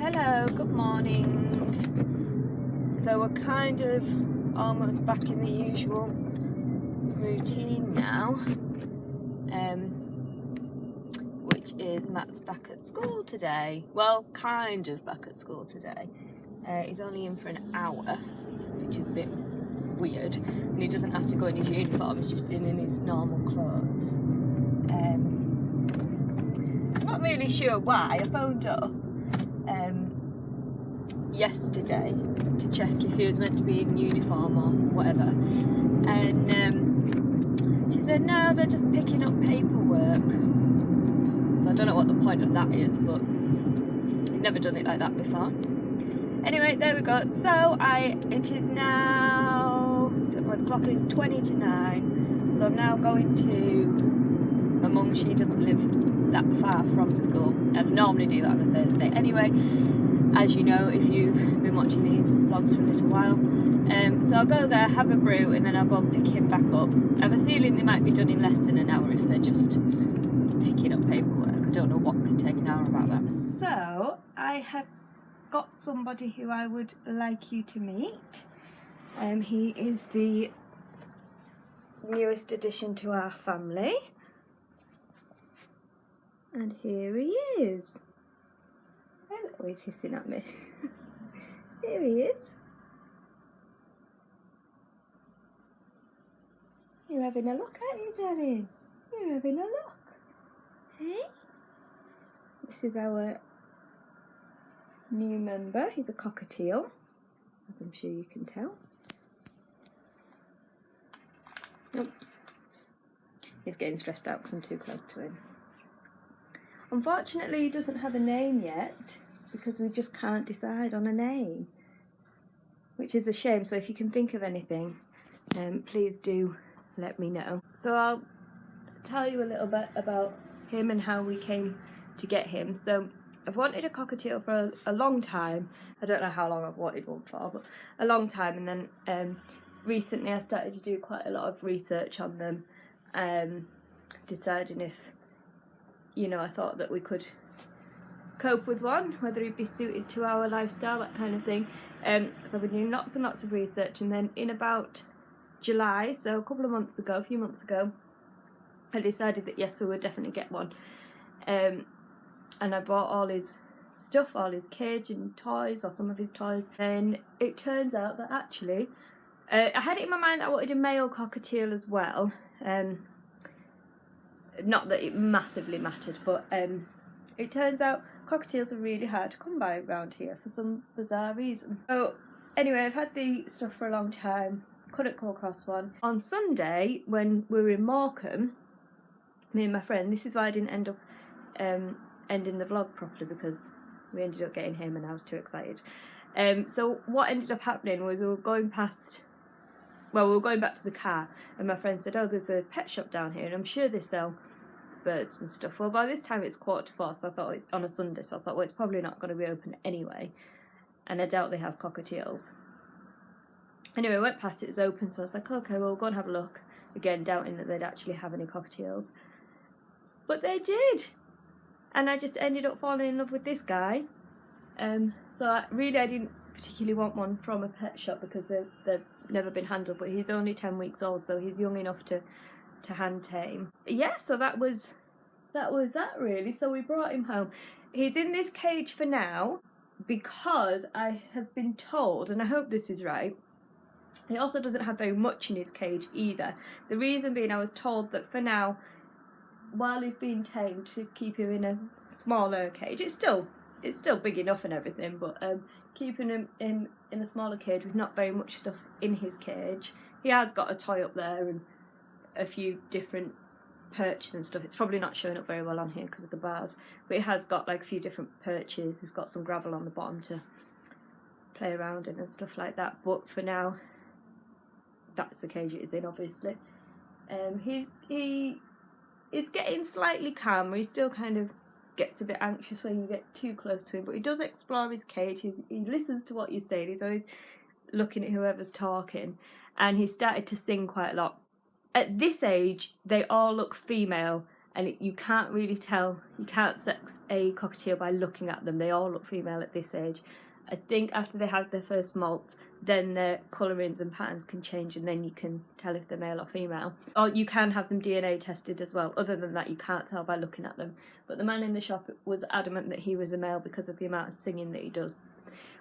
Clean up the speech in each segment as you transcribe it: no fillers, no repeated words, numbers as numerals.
Hello, good morning. So we're kind of almost back in the usual routine now, which is Matt's back at school today. Well, kind of back at school today. He's only in for an hour, which is a bit weird, and he doesn't have to go in his uniform, he's just in his normal clothes. I'm not really sure why. I phoned up yesterday to check if he was meant to be in uniform or whatever, and she said no, they're just picking up paperwork. So I don't know what the point of that is, but he's never done it like that before. Anyway, there we go. So it is now, I don't know what the clock is, 20 to 9. So I'm now going to my mum. She doesn't live that far from school. I normally do that on a Thursday. Anyway, as you know, if you've been watching these vlogs for a little while. So I'll go there, have a brew, and then I'll go and pick him back up. I have a feeling they might be done in less than an hour if they're just picking up paperwork. I don't know what could take an hour about that. So I have got somebody who I would like you to meet. He is the newest addition to our family. And here he is. Oh, he's hissing at me. Here he is. You're having a look, aren't you, darling? You're having a look. Hey? This is our new member. He's a cockatiel, as I'm sure you can tell. Oh. He's getting stressed out because I'm too close to him. Unfortunately, he doesn't have a name yet because we just can't decide on a name, which is a shame. So if you can think of anything, please do let me know. So I'll tell you a little bit about him and how we came to get him. So I've wanted a cockatiel for a long time. I don't know how long I've wanted one for, but a long time. And then recently I started to do quite a lot of research on them, deciding if, you know, I thought that we could cope with one, whether he'd be suited to our lifestyle, that kind of thing. So I've been doing lots and lots of research, and then in about July, so a few months ago, I decided that yes, we would definitely get one. And I bought all his stuff, all his cage and toys, or some of his toys, and it turns out that actually, I had it in my mind that I wanted a male cockatiel as well. Not that it massively mattered, but it turns out cockatiels are really hard to come by around here for some bizarre reason. So anyway, I've had the stuff for a long time, couldn't come across one. On Sunday, when we were in Morecambe, me and my friend, this is why I didn't end up ending the vlog properly, because we ended up getting him and I was too excited. So what ended up happening was we were going back to the car, and my friend said, oh, there's a pet shop down here and I'm sure they sell birds and stuff. Well, by this time it's 3:45, so I thought, on a Sunday, so I thought, well, it's probably not going to be open anyway, and I doubt they have cockatiels. Anyway, I went past, it was open, so I was like, okay, well, we'll go and have a look. Again, doubting that they'd actually have any cockatiels. But they did! And I just ended up falling in love with this guy. So I didn't particularly want one from a pet shop because they've never been handled, but he's only 10 weeks old, so he's young enough to hand tame. Yeah, so that was that really. So we brought him home. He's in this cage for now because I have been told, and I hope this is right, he also doesn't have very much in his cage either. The reason being, I was told that for now, while he's being tamed, to keep him in a smaller cage. It's still big enough and everything, but keeping him in a smaller cage with not very much stuff in his cage. He has got a toy up there and a few different perches and stuff. It's probably not showing up very well on here because of the bars, but it has got like a few different perches. He's got some gravel on the bottom to play around in and stuff like that. But for now, that's the cage it is in, obviously. He is getting slightly calmer. He still kind of gets a bit anxious when you get too close to him, but he does explore his cage. He listens to what you're saying. He's always looking at whoever's talking, and he started to sing quite a lot. At this age, they all look female, and you can't really tell, you can't sex a cockatiel by looking at them. They all look female at this age. I think after they have their first molt, then their colourings and patterns can change, and then you can tell if they're male or female. Or you can have them DNA tested as well. Other than that, you can't tell by looking at them. But the man in the shop was adamant that he was a male because of the amount of singing that he does,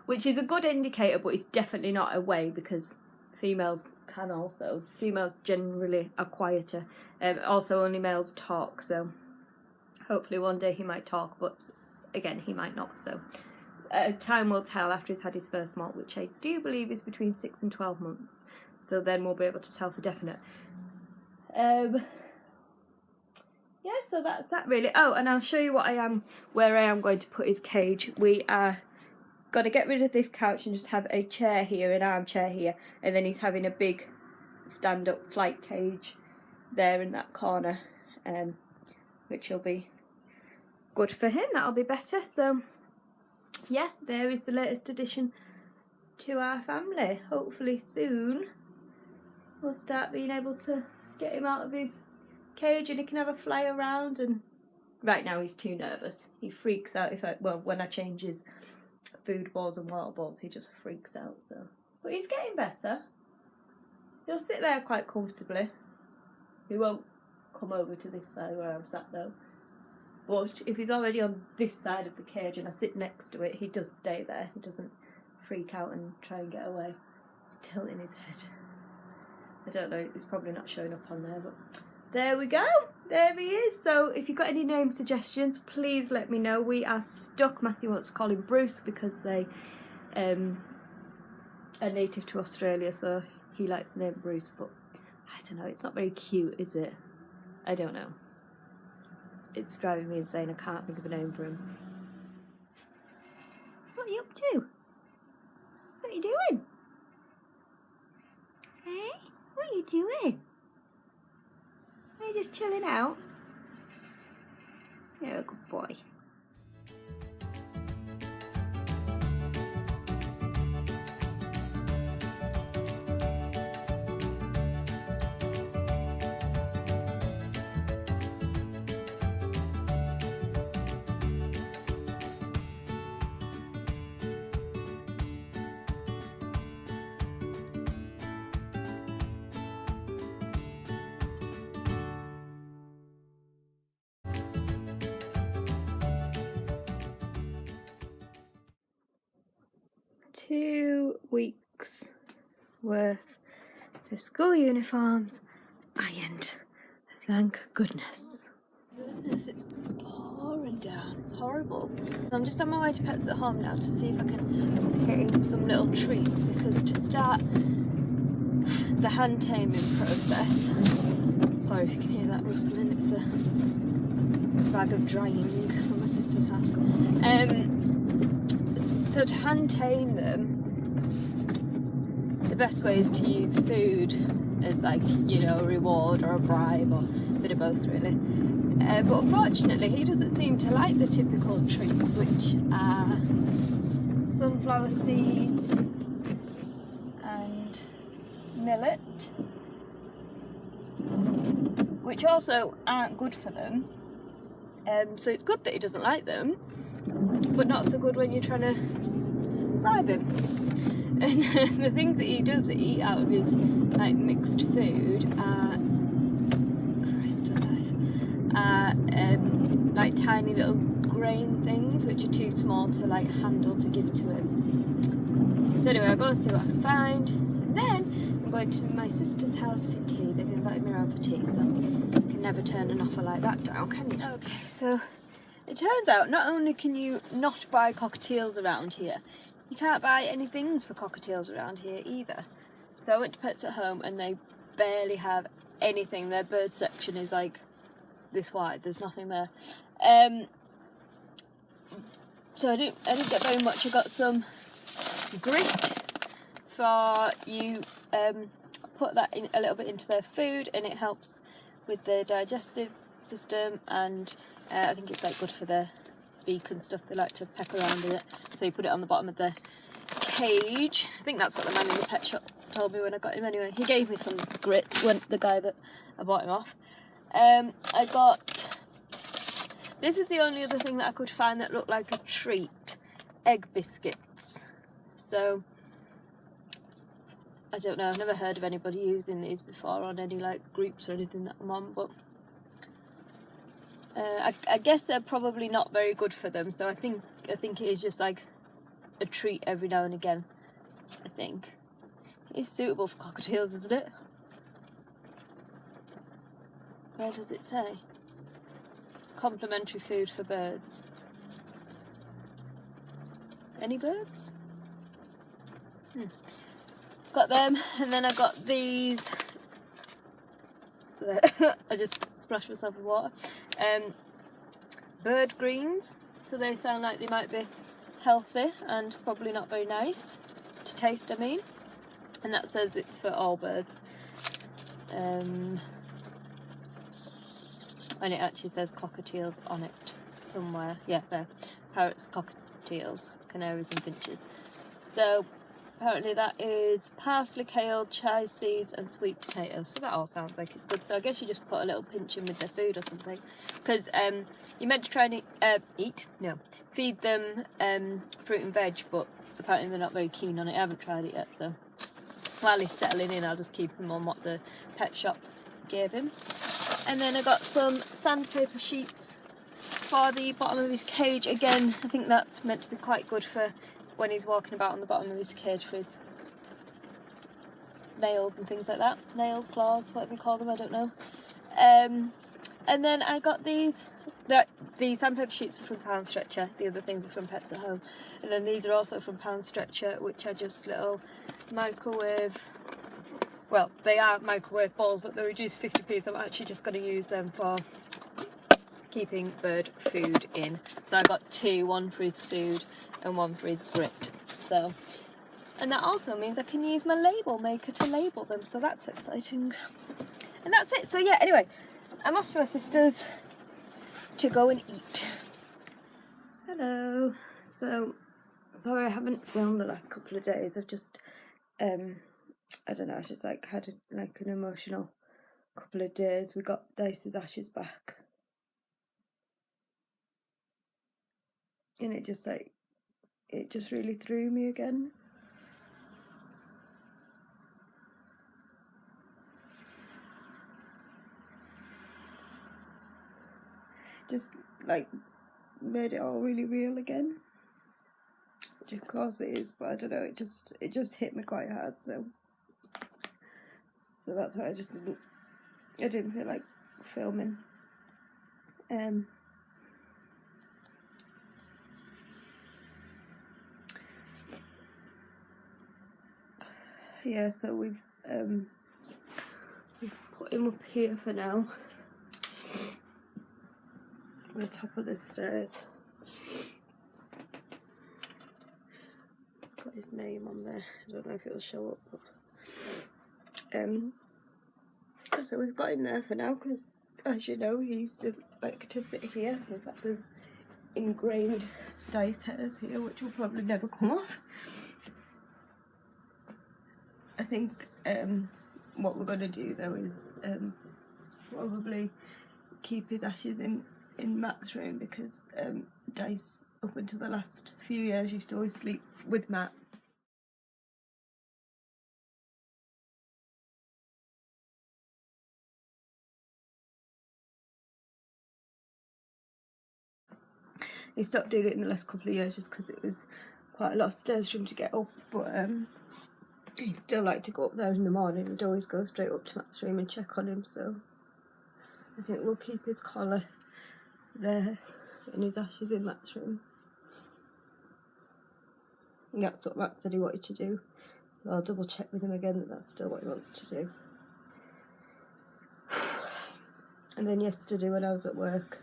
which is a good indicator, but it's definitely not a way, because females can also. Females generally are quieter. Also, only males talk, so hopefully one day he might talk, but again, he might not, so time will tell after he's had his first molt, which I do believe is between 6 and 12 months, so then we'll be able to tell for definite. Yeah, so that's that really. Oh, and I'll show you where I am going to put his cage. We are got to get rid of this couch and just have a chair here, an armchair here, and then he's having a big stand-up flight cage there in that corner, which will be good for him. That'll be better. So yeah, there is the latest addition to our family. Hopefully soon we'll start being able to get him out of his cage and he can have a fly around. And right now he's too nervous. He freaks out when I change his food balls and water balls, he just freaks out. So, but he's getting better. He'll sit there quite comfortably. He won't come over to this side where I'm sat though. But if he's already on this side of the cage and I sit next to it, he does stay there. He doesn't freak out and try and get away. He's tilting his head. I don't know, it's probably not showing up on there, but there we go. There he is. So if you've got any name suggestions, please let me know. We are stuck. Matthew wants to call him Bruce because they are native to Australia, so he likes the name Bruce, but I don't know, it's not very cute, is it? I don't know. It's driving me insane. I can't think of a name for him. What are you up to? What are you doing? Hey? What are you doing? Are you just chilling out? You're a good boy. 2 weeks worth of school uniforms ironed. Thank goodness. Goodness, it's pouring down. It's horrible. I'm just on my way to Pets at Home now to see if I can get him some little treats, because to start the hand taming process, sorry if you can hear that rustling, it's a bag of drying from my sister's house. So to hand tame them, the best way is to use food as, like, you know, a reward or a bribe, or a bit of both really. But unfortunately he doesn't seem to like the typical treats, which are sunflower seeds and millet, which also aren't good for them. So it's good that he doesn't like them, but not so good when you're trying to bribe him. And the things that he does eat out of his, like, mixed food are, Christ alive, like tiny little grain things which are too small to, like, handle to give to him. So anyway, I'll go and see what I can find, and then I'm going to my sister's house for tea. They've invited me around for tea, so you can never turn an offer like that down, can you? Okay, so it turns out not only can you not buy cockatiels around here, you can't buy any things for cockatiels around here either. So I went to Pets at Home and they barely have anything. Their bird section is like this wide, there's nothing there. So I didn't get very much. I got some grit for you, put that in a little bit into their food and it helps with their digestive system, and I think it's, like, good for their beak and stuff. They like to peck around in it, so you put it on the bottom of the cage. I think that's what the man in the pet shop told me when I got him anyway. He gave me some grit, when the guy that I bought him off. I got This is the only other thing that I could find that looked like a treat. Egg biscuits. So, I don't know, I've never heard of anybody using these before on any like groups or anything that I'm on, but I guess they're probably not very good for them, so I think it is just like a treat every now and again. I think it's suitable for cockatiels, isn't it? Where does it say? Complimentary food for birds. Any birds? Got them, and then I got these. I just splashed myself with water. Bird greens, so they sound like they might be healthy and probably not very nice to taste, I mean. And that says it's for all birds. And it actually says cockatiels on it somewhere. Yeah, there. Parrots, cockatiels, canaries and finches. So apparently that is parsley, kale, chive seeds and sweet potatoes. So that all sounds like it's good. So I guess you just put a little pinch in with their food or something. Because you're meant to try and feed them fruit and veg, but apparently they're not very keen on it. I haven't tried it yet, so while he's settling in, I'll just keep him on what the pet shop gave him. And then I got some sandpaper sheets for the bottom of his cage. Again, I think that's meant to be quite good for when he's walking about on the bottom of his cage for his nails and things like that. Nails, claws, whatever you call them, I don't know. And then I got the sandpaper sheets were from Pound Stretcher, the other things are from Pets at Home. And then these are also from Pound Stretcher, which are just little microwave, well, they are microwave balls, but they're reduced 50p, so I'm actually just going to use them for keeping bird food in. So I got two, one for his food and one for his grit. So, and that also means I can use my label maker to label them, so that's exciting. And that's it. So yeah, anyway, I'm off to my sister's to go and eat. Hello. So sorry I haven't filmed the last couple of days. I've just I don't know, I just like had an emotional couple of days. We got Dice's ashes back, and it just really threw me again. Just like made it all really real again, which of course it is, but I don't know, it just hit me quite hard, so that's why I didn't feel like filming. Yeah, so we've put him up here for now, on the top of the stairs. It's got his name on there. I don't know if it'll show up, but so we've got him there for now, because as you know, he used to like to sit here. In fact, there's ingrained Dice hairs here, which will probably never come off. I think what we're going to do though is probably keep his ashes in Matt's room, because Dice, up until the last few years, used to always sleep with Matt. He stopped doing it in the last couple of years just because it was quite a lot of stairs for him to get up, but he still liked to go up there in the morning. He'd always go straight up to Matt's room and check on him, so I think we'll keep his collar there and his ashes in Matt's room. And that's what Matt said he wanted to do, so I'll double check with him again that that's still what he wants to do. And then yesterday when I was at work,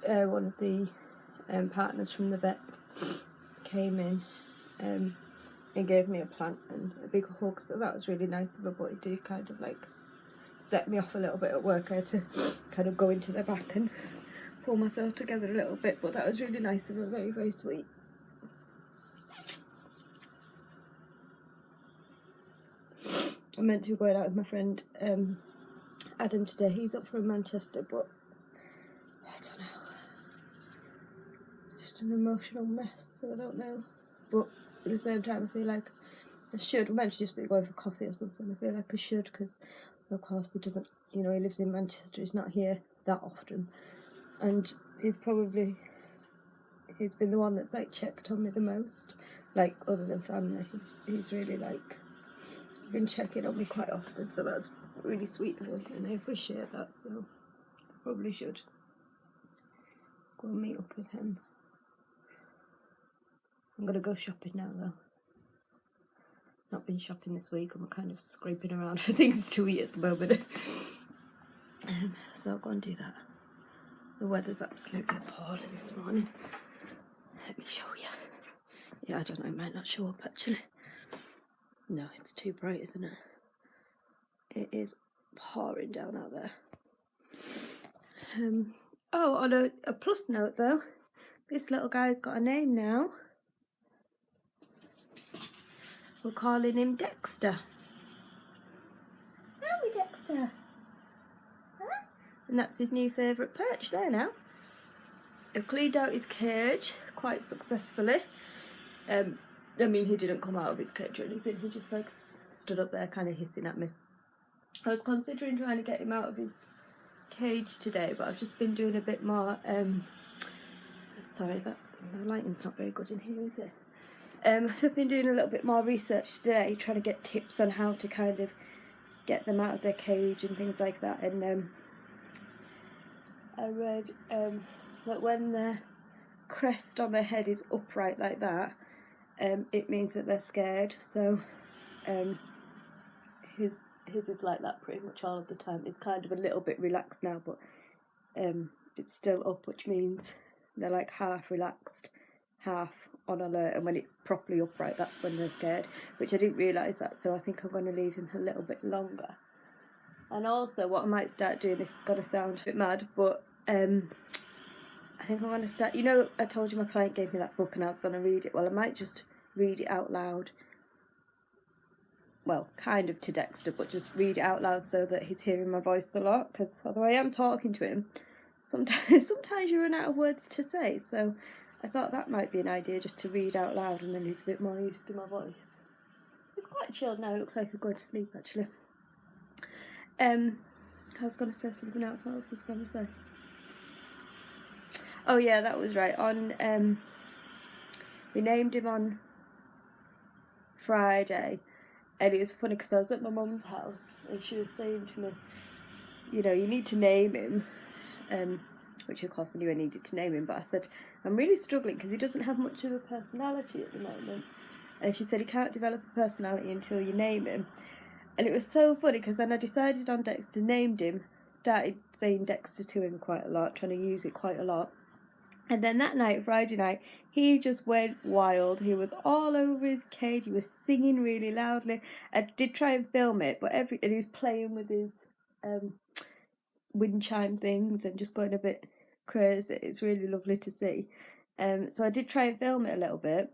one of the partners from the vets came in and gave me a plant and a big hug, so that was really nice of her, but it did kind of like set me off a little bit at work. I had to kind of go into the back and pull myself together a little bit, but that was really nice of her, very, very sweet. I'm meant to be going out with my friend Adam today. He's up from Manchester, but I don't know. Just an emotional mess, so I don't know. But at the same time, I feel like I should. I might just be going for coffee or something. I feel like I should, because of course he doesn't, you know, he lives in Manchester, he's not here that often. And he's been the one that's like checked on me the most, like other than family. He's really like been checking on me quite often, so that's really sweet of him and I appreciate that. So I probably should go and meet up with him. I'm gonna go shopping now though. Not been shopping this week, I'm kind of scraping around for things to eat at the moment. So I'll go and do that. The weather's absolutely appalling this morning. Let me show you. Yeah, I don't know, it might not show up actually. No, it's too bright, isn't it? It is pouring down out there. Oh, on a plus note though, this little guy's got a name now. We're calling him Dexter. Are we, Dexter? Huh? And that's his new favourite perch there now. I've cleaned out his cage quite successfully. I mean, he didn't come out of his cage or anything, he just like stood up there kind of hissing at me. I was considering trying to get him out of his cage today, but I've just been doing a bit more, sorry, the lighting's not very good in here, is it? I've been doing a little bit more research today, trying to get tips on how to kind of get them out of their cage and things like that. And I read that when the crest on their head is upright like that, it means that they're scared. So his is like that pretty much all of the time. It's kind of a little bit relaxed now, but it's still up, which means they're like half relaxed, half on alert, and when it's properly upright, that's when they're scared, which I didn't realise that, so I think I'm going to leave him a little bit longer. And also what I might start doing, this is going to sound a bit mad, but I think I'm going to start, you know, I told you my client gave me that book and I was going to read it. Well, I might just read it out loud, well, kind of to Dexter, but just read it out loud so that he's hearing my voice a lot, because although I am talking to him, sometimes you run out of words to say, so I thought that might be an idea, just to read out loud, and then he's a bit more used to my voice. It's quite chilled now, it looks like he's going to sleep actually. I was going to say something else, what else was I going to say? Oh yeah, that was right, on, we named him on Friday, and it was funny because I was at my mum's house, and she was saying to me, you know, you need to name him, which of course I knew I needed to name him, but I said, I'm really struggling because he doesn't have much of a personality at the moment. And she said he can't develop a personality until you name him. And it was so funny because then I decided on Dexter, named him, started saying Dexter to him quite a lot, trying to use it quite a lot. And then that night, Friday night, he just went wild. He was all over his cage, he was singing really loudly. I did try and film it, but and he was playing with his wind chime things and just going a bit crazy. It's really lovely to see. So I did try and film it a little bit,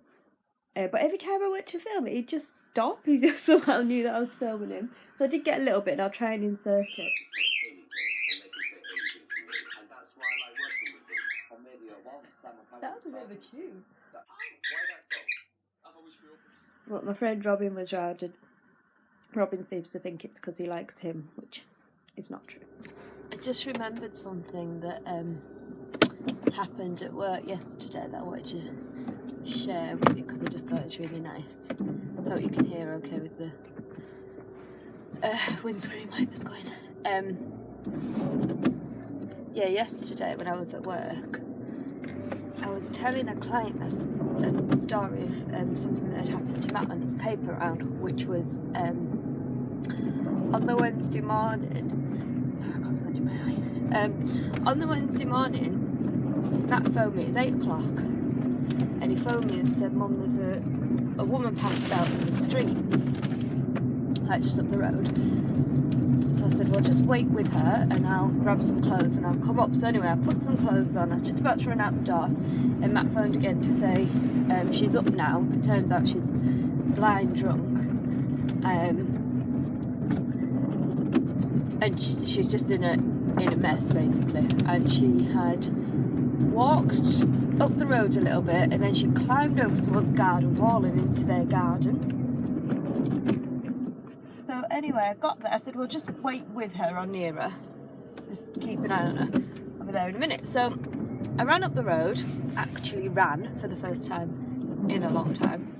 but every time I went to film it, he'd just stop. He just somehow knew that I was filming him. So I did get a little bit, and I'll try and insert it. That was a bit of a tune. Well, my friend Robin was round, and Robin seems to think it's because he likes him, which is not true. I just remembered something that happened at work yesterday that I wanted to share with you because I just thought it was really nice. I hope you can hear okay with the windscreen wipers going. Yeah, yesterday when I was at work, I was telling a client a story of something that had happened to Matt on his paper round, which was on the Wednesday morning. Sorry, I can't stand in my eye. On the Wednesday morning, Matt phoned me, it's 8 o'clock, and he phoned me and said, Mum, there's a woman passed out in the street, like just up the road. So I said, well, just wait with her and I'll grab some clothes and I'll come up. So anyway, I put some clothes on, I'm just about to run out the door, and Matt phoned again to say she's up now. It turns out she's blind drunk. And she's just in a in a mess basically, and she had walked up the road a little bit and then she climbed over someone's garden wall and into their garden. So anyway, I got there, I said, well, just wait with her or near her, just keep an eye on her, I'll be there in a minute. So I ran up the road, actually ran for the first time in a long time,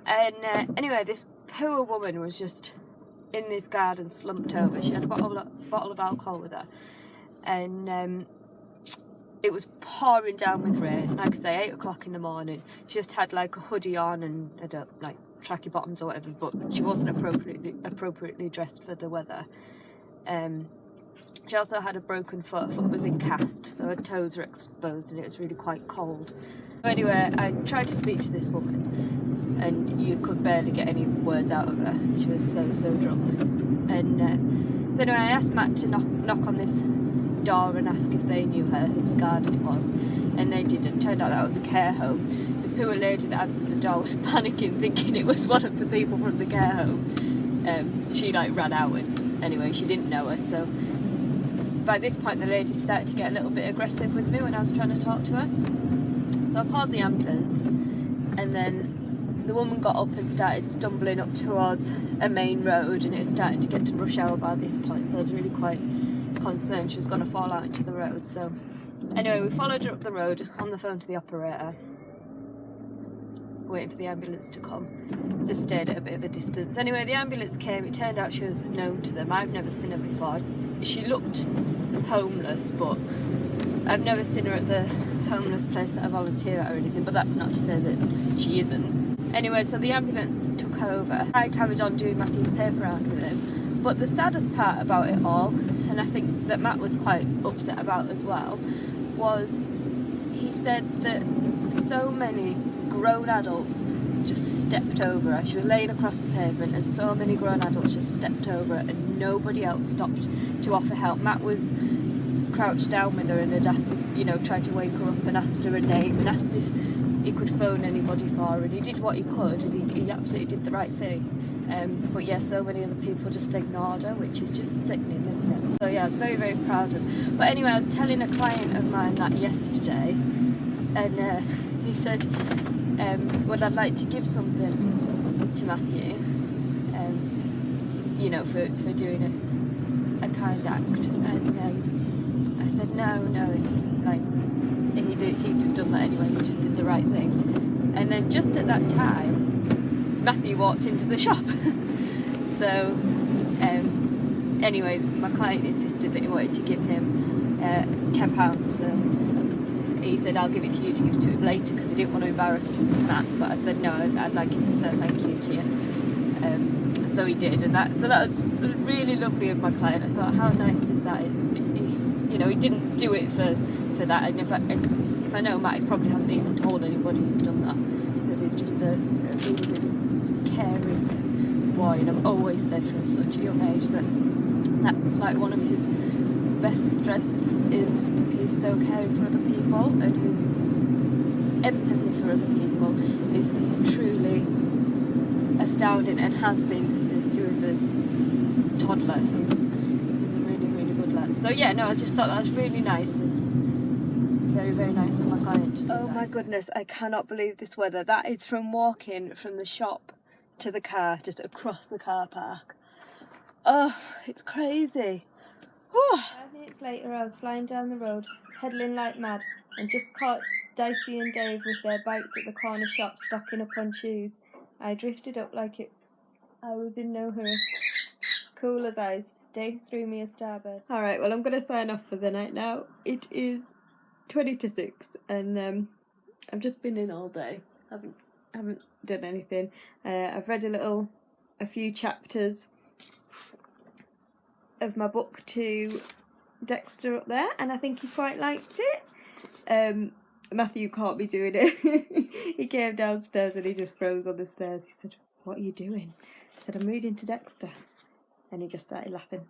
and anyway, this poor woman was just in this garden slumped over. She had a bottle of alcohol with her, and it was pouring down with rain, like I say, 8 o'clock in the morning. She just had like a hoodie on and I don't like tracky bottoms or whatever, but she wasn't appropriately dressed for the weather. She also had a broken foot. Her foot was in cast, so her toes were exposed and it was really quite cold. Anyway, I tried to speak to this woman and you could barely get any words out of her. She was so drunk. And so anyway, I asked Matt to knock on this door and ask if they knew her, whose garden it was, and they didn't. Turned out that was a care home. The poor lady that answered the door was panicking, thinking it was one of the people from the care home. She like ran out, and anyway, she didn't know her. So by this point the lady started to get a little bit aggressive with me when I was trying to talk to her. So I called the ambulance, and then the woman got up and started stumbling up towards a main road, and it was starting to get to rush hour by this point, so I was really quite concerned she was going to fall out into the road. So anyway, we followed her up the road on the phone to the operator, waiting for the ambulance to come. Just stayed at a bit of a distance. Anyway, the ambulance came. It turned out she was known to them. I've never seen her before. She looked homeless, but I've never seen her at the homeless place that I volunteer at or anything, but that's not to say that she isn't. Anyway, so the ambulance took over. I carried on doing Matthew's paper round with him. But the saddest part about it all, and I think that Matt was quite upset about as well, was he said that so many grown adults just stepped over her. She was laying across the pavement and so many grown adults just stepped over her and nobody else stopped to offer help. Matt was crouched down with her and had asked, tried to wake her up and asked her a name and asked if he could phone anybody for her, and he did what he could, and he absolutely did the right thing. But yeah, so many other people just ignored her, which is just sickening, isn't it? So yeah, I was very proud of him. But anyway, I was telling a client of mine that yesterday, and he said, well, I'd like to give something to Matthew, for doing a kind act. And I said, no, like, he'd done that anyway, he just did the right thing. And then just at that time, Matthew walked into the shop. So anyway, my client insisted that he wanted to give him £10. So he said, I'll give it to you to give to him later, because he didn't want to embarrass Matt. But I said, no, I'd like him to say thank you to you. So he did, and that was really lovely of my client. I thought, how nice is that? He didn't do it for that. And if I know Matt, he probably hasn't even told anybody he's done that, because he's just a really, really caring boy. And I've always said from such a young age that's like one of his best strengths, is he's so caring for other people, and his empathy for other people is truly astounding, and has been since he was a toddler. He's a really, really good lad. So yeah, no, I just thought that was really nice, and very nice of my client. Oh my goodness, I cannot believe this weather. That is from walking from the shop to the car, just across the car park. Oh, it's crazy. 5 minutes later, I was flying down the road, pedaling like mad, and just caught Dicey and Dave with their bikes at the corner shop, stocking up on shoes. I drifted up like I was in no hurry. Cool as ice. Dave threw me a starburst. Alright, well, I'm going to sign off for the night now. It is 20 to 6, and I've just been in all day. Haven't done anything. I've read a few chapters of my book to Dexter up there, and I think he quite liked it. Matthew caught me doing it. He came downstairs and he just froze on the stairs. He said, "What are you doing?" I said, "I'm reading to Dexter." And he just started laughing.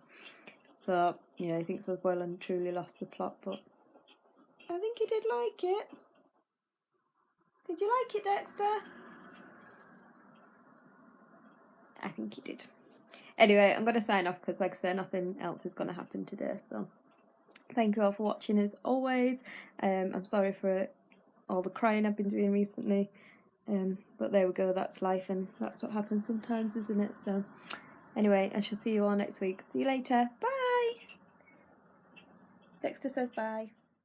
So, yeah, he thinks I've well and truly lost the plot, but I think he did like it. Did you like it, Dexter? I think he did. Anyway, I'm going to sign off because, like I said, nothing else is going to happen today, so Thank you all for watching as always. I'm sorry for all the crying I've been doing recently. But there we go, that's life and that's what happens sometimes, isn't it? So anyway, I shall see you all next week. See you later. Bye! Dexter says bye.